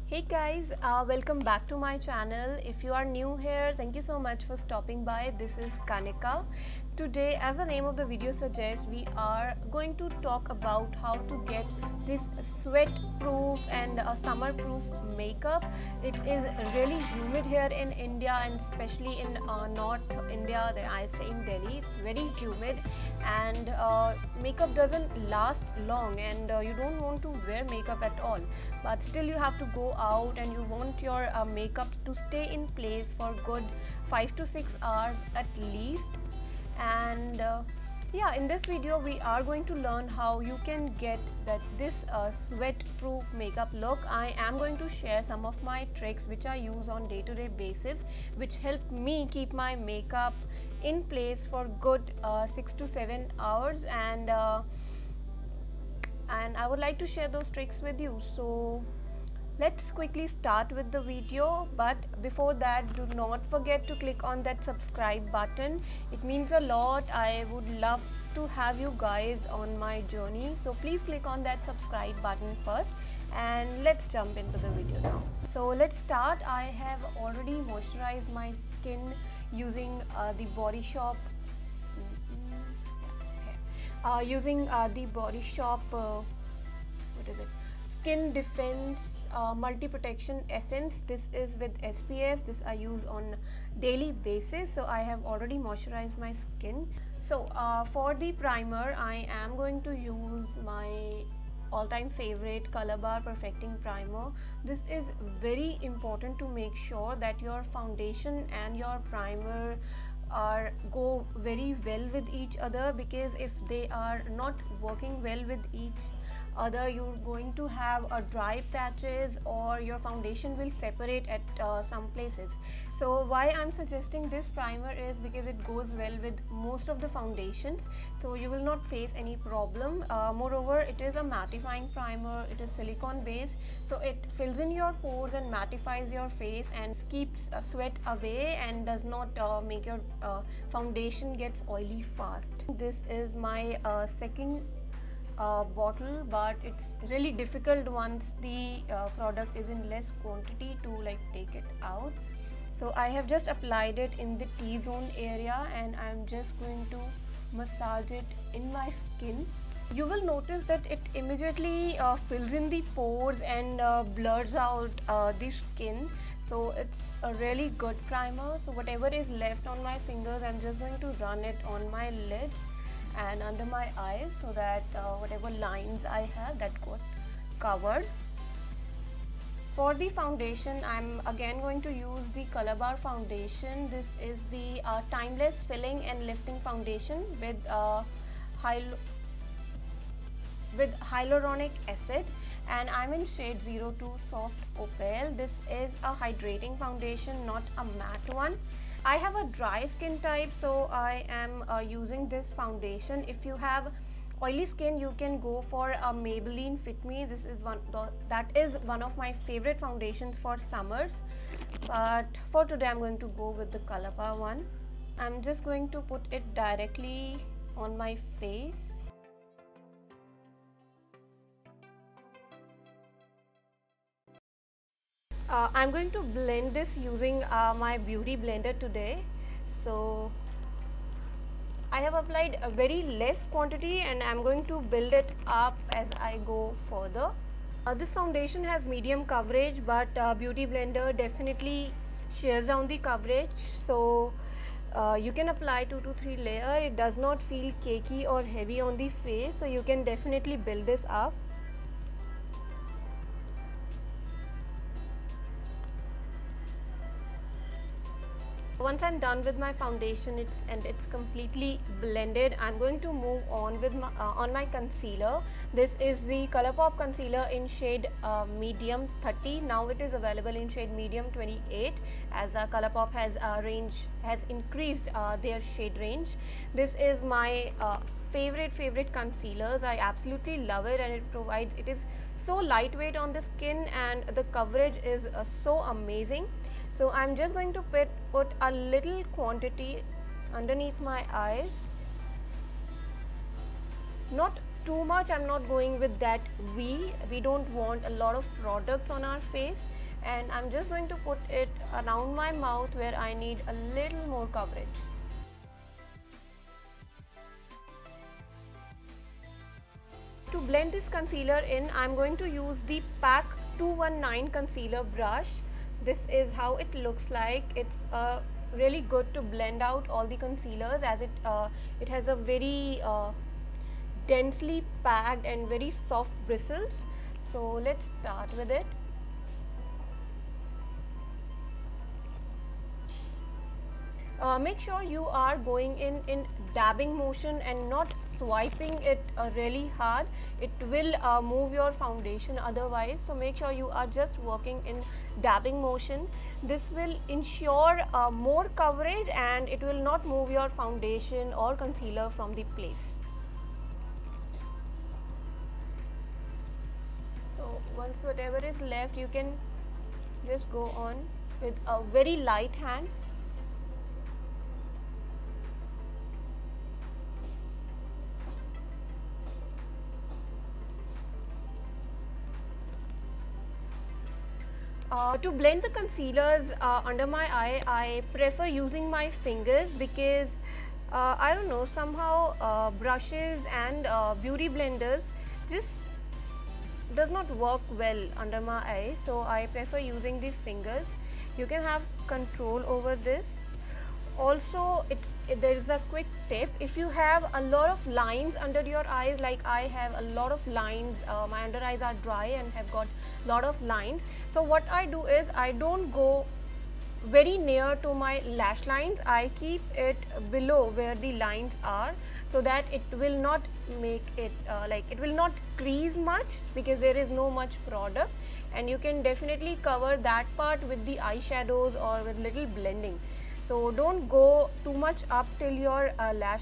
Hey guys, welcome back to my channel. If you are new here, thank you so much for stopping by. This is Kanika. Today, as the name of the video suggests, we are going to talk about how to get this sweat proof and summer proof makeup. It is really humid here in India, and especially in North India. I stay in Delhi. It's very humid, and makeup doesn't last long, and you don't want to wear makeup at all, but still you have to go out and you want your makeup to stay in place for good 5 to 6 hours at least. And yeah, in this video we are going to learn how you can get this sweat proof makeup look. I am going to share some of my tricks which I use on day-to-day basis, which help me keep my makeup in place for good 6 to 7 hours, and I would like to share those tricks with you. So let's quickly start with the video, but before that, do not forget to click on that subscribe button. It means a lot. I would love to have you guys on my journey, so please click on that subscribe button first, and let's jump into the video now. So let's start. I have already moisturized my skin using the Body Shop what is it, Skin Defense Multi Protection Essence. This is with SPF. This I use on daily basis, so I have already moisturized my skin. So for the primer, I am going to use my all-time favorite Color Bar Perfecting Primer. This is very important to make sure that your foundation and your primer go very well with each other, because if they are not working well with each other, you're going to have dry patches, or your foundation will separate at some places. So why I'm suggesting this primer is because it goes well with most of the foundations, so you will not face any problem. Moreover, it is a mattifying primer. It is silicone based, so it fills in your pores and mattifies your face and keeps sweat away and does not make your foundation gets oily fast. This is my second bottle, but it's really difficult once the product is in less quantity to take it out. So I have just applied it in the T-zone area, and I'm just going to massage it in my skin. You will notice that it immediately fills in the pores and blurs out the skin. So it's a really good primer. So whatever is left on my fingers, I'm just going to run it on my lids and under my eyes, so that whatever lines I have, that got covered. For the foundation, I'm again going to use the Color Bar foundation. This is the Timeless Filling and Lifting Foundation with hyaluronic acid, and I'm in shade 02 Soft Opal. This is a hydrating foundation, not a matte one. I have a dry skin type, so I am using this foundation. If you have oily skin, you can go for a Maybelline Fit Me. This is one of my favorite foundations for summers, but for today I'm going to go with the Color Bar one. I'm just going to put it directly on my face. I'm going to blend this using my beauty blender today. So I have applied a very less quantity, and I'm going to build it up as I go further. This foundation has medium coverage, but beauty blender definitely shears down the coverage, so you can apply 2 to 3 layers. It does not feel cakey or heavy on the face, so you can definitely build this up. Once I'm done with my foundation, it's completely blended, I'm going to move on with my concealer. This is the ColourPop concealer in shade medium 30. Now it is available in shade medium 28, as ColourPop has increased their shade range. This is my favorite concealers. I absolutely love it, and it is so lightweight on the skin, and the coverage is so amazing. So I'm just going to put a little quantity underneath my eyes, not too much. I'm not going with that V. We don't want a lot of products on our face, and I'm just going to put it around my mouth where I need a little more coverage. To blend this concealer in, I'm going to use the PAC 219 concealer brush. This is how it looks like. It's really good to blend out all the concealers, as it has a very densely packed and very soft bristles. So let's start with it. Make sure you are going in dabbing motion and not swiping it really hard. It will move your foundation otherwise, so make sure you are just working in dabbing motion. This will ensure more coverage, and it will not move your foundation or concealer from the place. So once whatever is left, you can just go on with a very light hand. To blend the concealers under my eye, I prefer using my fingers, because I don't know, somehow brushes and beauty blenders just does not work well under my eye, so I prefer using the fingers. You can have control over this. Also, there is a quick tip. If you have a lot of lines under your eyes, like I have a lot of lines, my under eyes are dry and have got a lot of lines. So what I do is, I don't go very near to my lash lines. I keep it below where the lines are, so that it will not make it it will not crease much, because there is no much product, and you can definitely cover that part with the eyeshadows or with little blending. So don't go too much up till your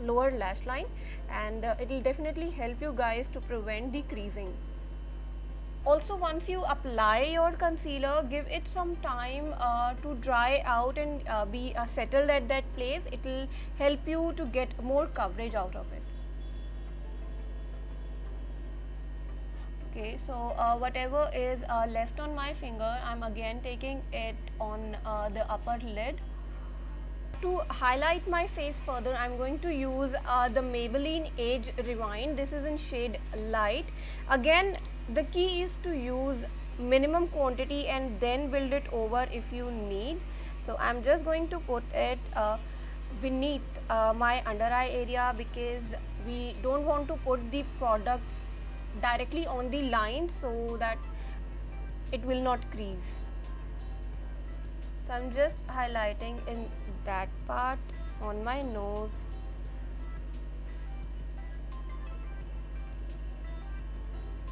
lower lash line, and it will definitely help you guys to prevent the creasing. Also, once you apply your concealer, give it some time to dry out and be settled at that place. It will help you to get more coverage out of it. Okay, so whatever is left on my finger, I'm again taking it on the upper lid. To highlight my face further, I'm going to use the Maybelline Age Rewind. This is in shade Light. Again, the key is to use minimum quantity and then build it over if you need. So I'm just going to put it beneath my under eye area, because we don't want to put the product directly on the line so that it will not crease. So I'm just highlighting in that part on my nose.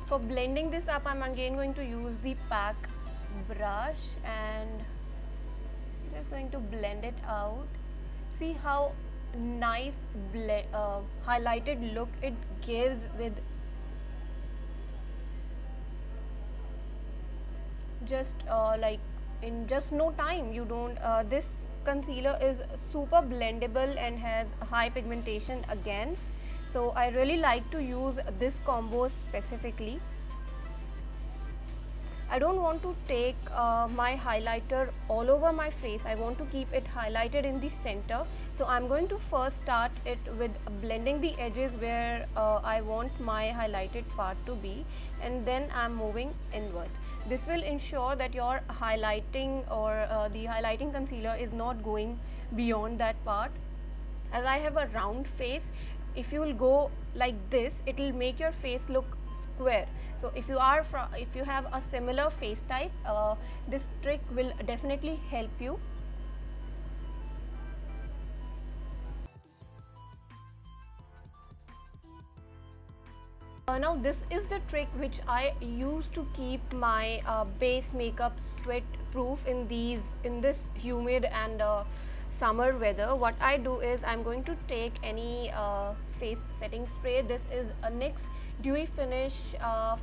For blending this up, I'm again going to use the PAC brush and just going to blend it out. See how nice highlighted look it gives with just in just no time. You don't this concealer is super blendable and has high pigmentation again, so I really like to use this combo specifically. I don't want to take my highlighter all over my face. I want to keep it highlighted in the center, so I'm going to first start it with blending the edges where I want my highlighted part to be, and then I'm moving inwards. This will ensure that your highlighting or the highlighting concealer is not going beyond that part. As I have a round face, if you will go like this, it will make your face look square. So if you have a similar face type, this trick will definitely help you. Now this is the trick which I use to keep my base makeup sweat proof in this humid and summer weather. What I do is I'm going to take any face setting spray. This is a NYX Dewy Finish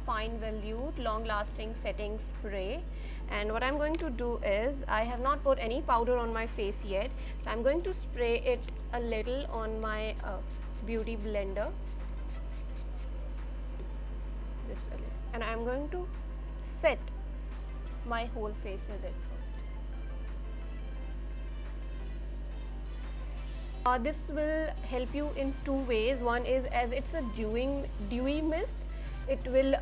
Fine Volute Long Lasting Setting Spray, and what I'm going to do is, I have not put any powder on my face yet, so I'm going to spray it a little on my beauty blender. this a little, and I'm going to set my whole face with it first. This will help you in two ways. One is, as it's a dewy mist, it will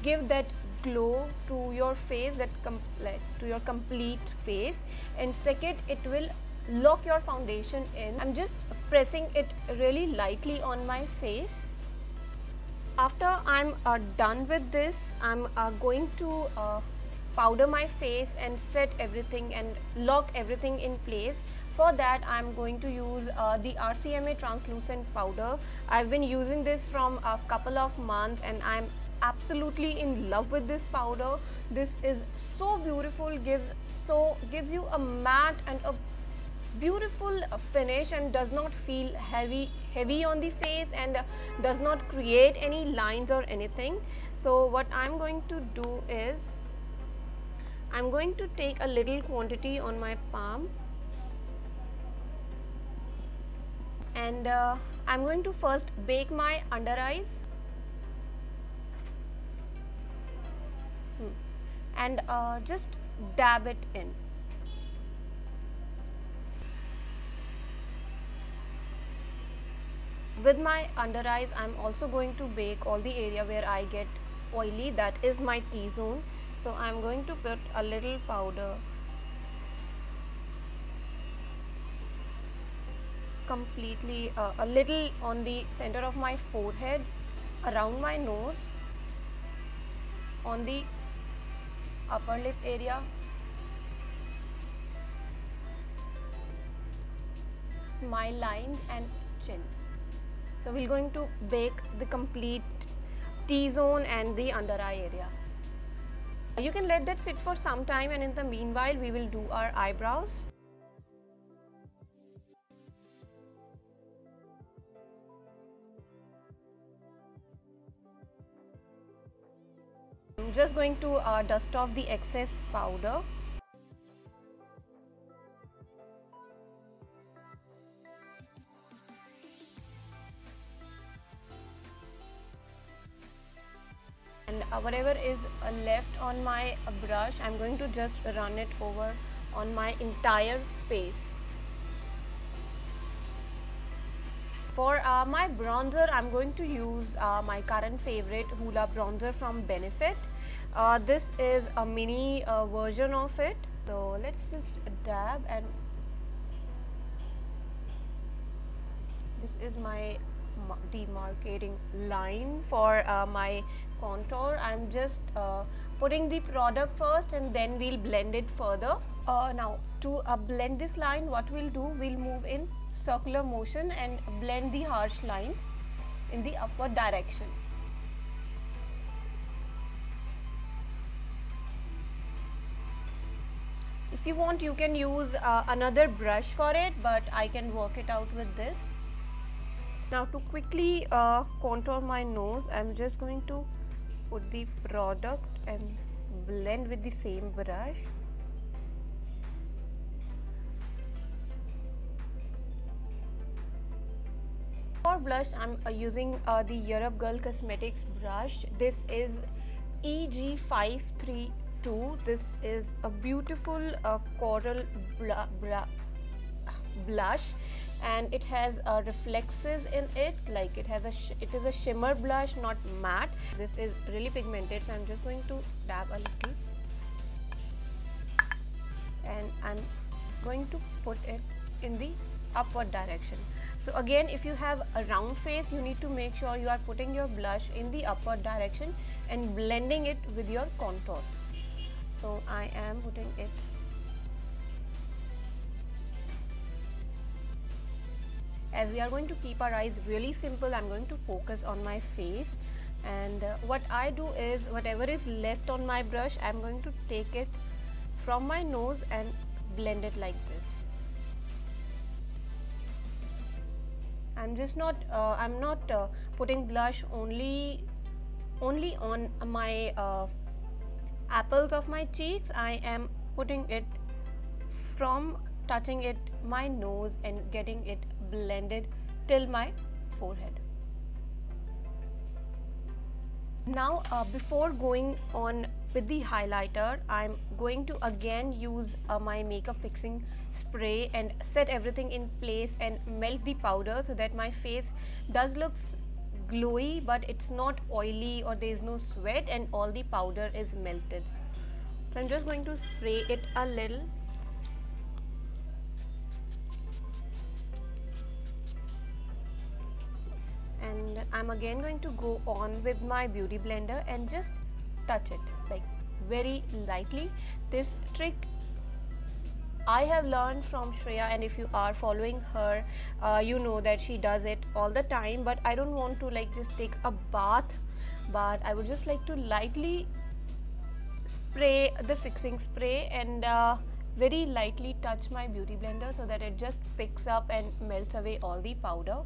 give that glow to your face, to your complete face, and second, it will lock your foundation in. I'm just pressing it really lightly on my face. After I'm done with this, I'm going to powder my face and set everything and lock everything in place. For that, I'm going to use the RCMA translucent powder. I've been using this from a couple of months and I'm absolutely in love with this powder. This is so beautiful, gives you a matte and a beautiful finish, and does not feel heavy on the face, and does not create any lines or anything. So what I'm going to do is, I'm going to take a little quantity on my palm, and I'm going to first bake my under eyes, and just dab it in. With my under eyes, I'm also going to bake all the area where I get oily, that is my T-zone. So I'm going to put a little powder completely, a little on the center of my forehead, around my nose, on the upper lip area, smile line and chin. So we're going to bake the complete T-zone and the under eye area. You can let that sit for some time, and in the meanwhile we will do our eyebrows. I'm just going to dust off the excess powder. And whatever is left on my brush, I'm going to just run it over on my entire face. For my bronzer, I'm going to use my current favorite Hoola bronzer from Benefit. This is a mini version of it. So let's just dab, and this is my demarcating line for my contour. I'm just putting the product first, and then we'll blend it further. Now to blend this line, what we'll do, we'll move in circular motion and blend the harsh lines in the upward direction. If you want, you can use another brush for it, but I can work it out with this. Now to quickly contour my nose, I'm just going to put the product and blend with the same brush. For blush, I'm using the Europe Girl Cosmetics brush. This is EG532. This is a beautiful coral blush, and it has reflexes in it, like it is a shimmer blush, not matte. This is really pigmented, so I'm just going to dab a little, and I'm going to put it in the upward direction. So again, if you have a round face, you need to make sure you are putting your blush in the upward direction and blending it with your contour. So I am putting it. As we are going to keep our eyes really simple, I'm going to focus on my face, and what I do is, whatever is left on my brush, I'm going to take it from my nose and blend it like this. I'm not putting blush only on my apples of my cheeks. I am putting it from touching it my nose and getting it blended till my forehead. Now before going on with the highlighter, I'm going to again use my makeup fixing spray and set everything in place and melt the powder so that my face does look glowy, but it's not oily or there is no sweat and all the powder is melted. So I'm just going to spray it a little. And I'm again going to go on with my beauty blender and just touch it like very lightly. This trick I have learned from Shreya, and if you are following her, you know that she does it all the time. But I don't want to like just take a bath, but I would just like to lightly spray the fixing spray and very lightly touch my beauty blender so that it just picks up and melts away all the powder.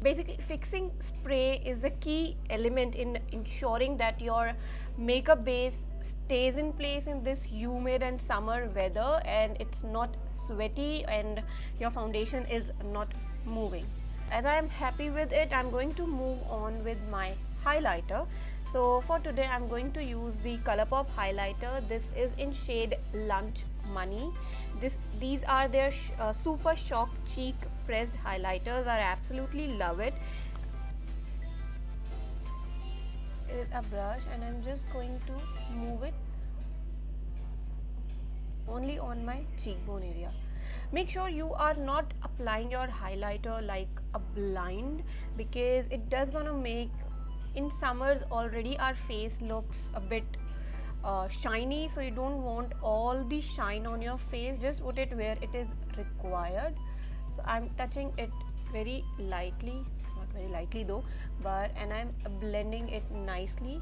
Basically, fixing spray is a key element in ensuring that your makeup base stays in place in this humid and summer weather and it's not sweaty and your foundation is not moving. As I am happy with it, I'm going to move on with my highlighter. So for today, I'm going to use the Colourpop highlighter. This is in shade Lunch Money. These are their super shock cheek pressed highlighters. I absolutely love it. Is a brush and I'm just going to move it only on my cheekbone area. Make sure you are not applying your highlighter like a blind, because it does gonna make, in summers already our face looks a bit shiny, so you don't want all the shine on your face. Just put it where it is required. So I'm touching it very lightly, not very lightly though, and I'm blending it nicely.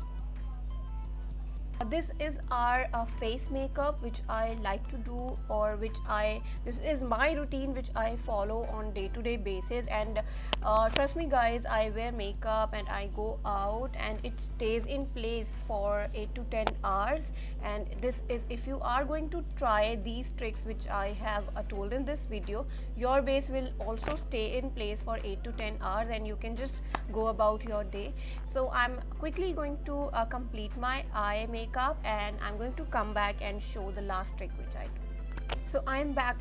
This is our face makeup which I like to do, or this is my routine which I follow on day-to-day basis. And trust me guys, I wear makeup and I go out and it stays in place for 8 to 10 hours. And this is, if you are going to try these tricks which I have told in this video, your base will also stay in place for 8 to 10 hours and you can just go about your day. So I'm quickly going to complete my eye makeup and I'm going to come back and show the last trick which I do. So I'm back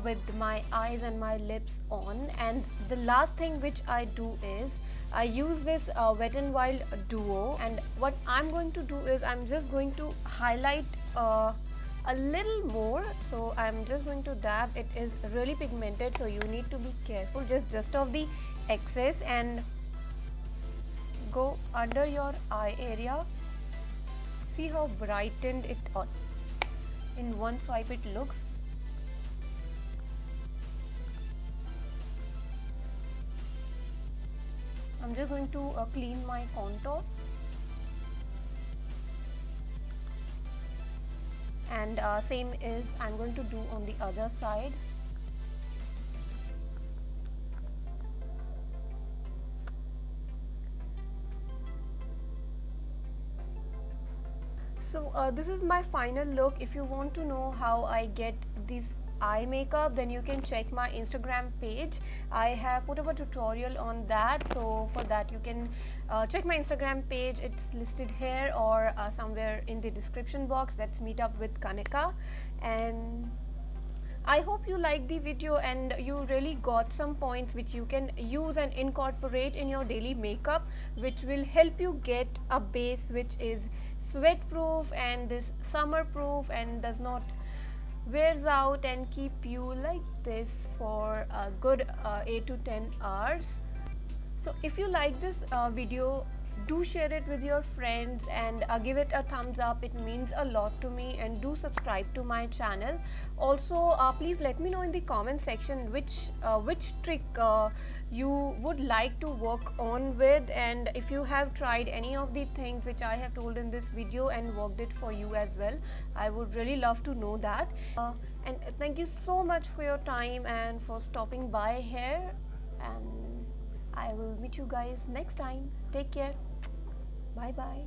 with my eyes and my lips on, and the last thing which I do is I use this Wet n Wild duo, and what I'm going to do is I'm just going to highlight a little more. So I'm just going to dab. It is really pigmented, so you need to be careful. Just dust off the excess and go under your eye area. See how brightened it in one swipe it looks. I'm just going to clean my contour, and same is I'm going to do on the other side. So this is my final look. If you want to know how I get this eye makeup, then you can check my Instagram page. I have put up a tutorial on that, so for that you can check my Instagram page. It's listed here or somewhere in the description box. That's Meet Up with Kanika. And I hope you liked the video and you really got some points which you can use and incorporate in your daily makeup, which will help you get a base which is sweat proof and this summer proof and does not wears out and keep you like this for a good 8 to 10 hours. So if you like this video, do share it with your friends and give it a thumbs up. It means a lot to me. And do subscribe to my channel. Also please let me know in the comment section which trick you would like to work on with, and if you have tried any of the things which I have told in this video and worked it for you as well. I would really love to know that. And thank you so much for your time and for stopping by here, and I will meet you guys next time. Take care. Bye bye.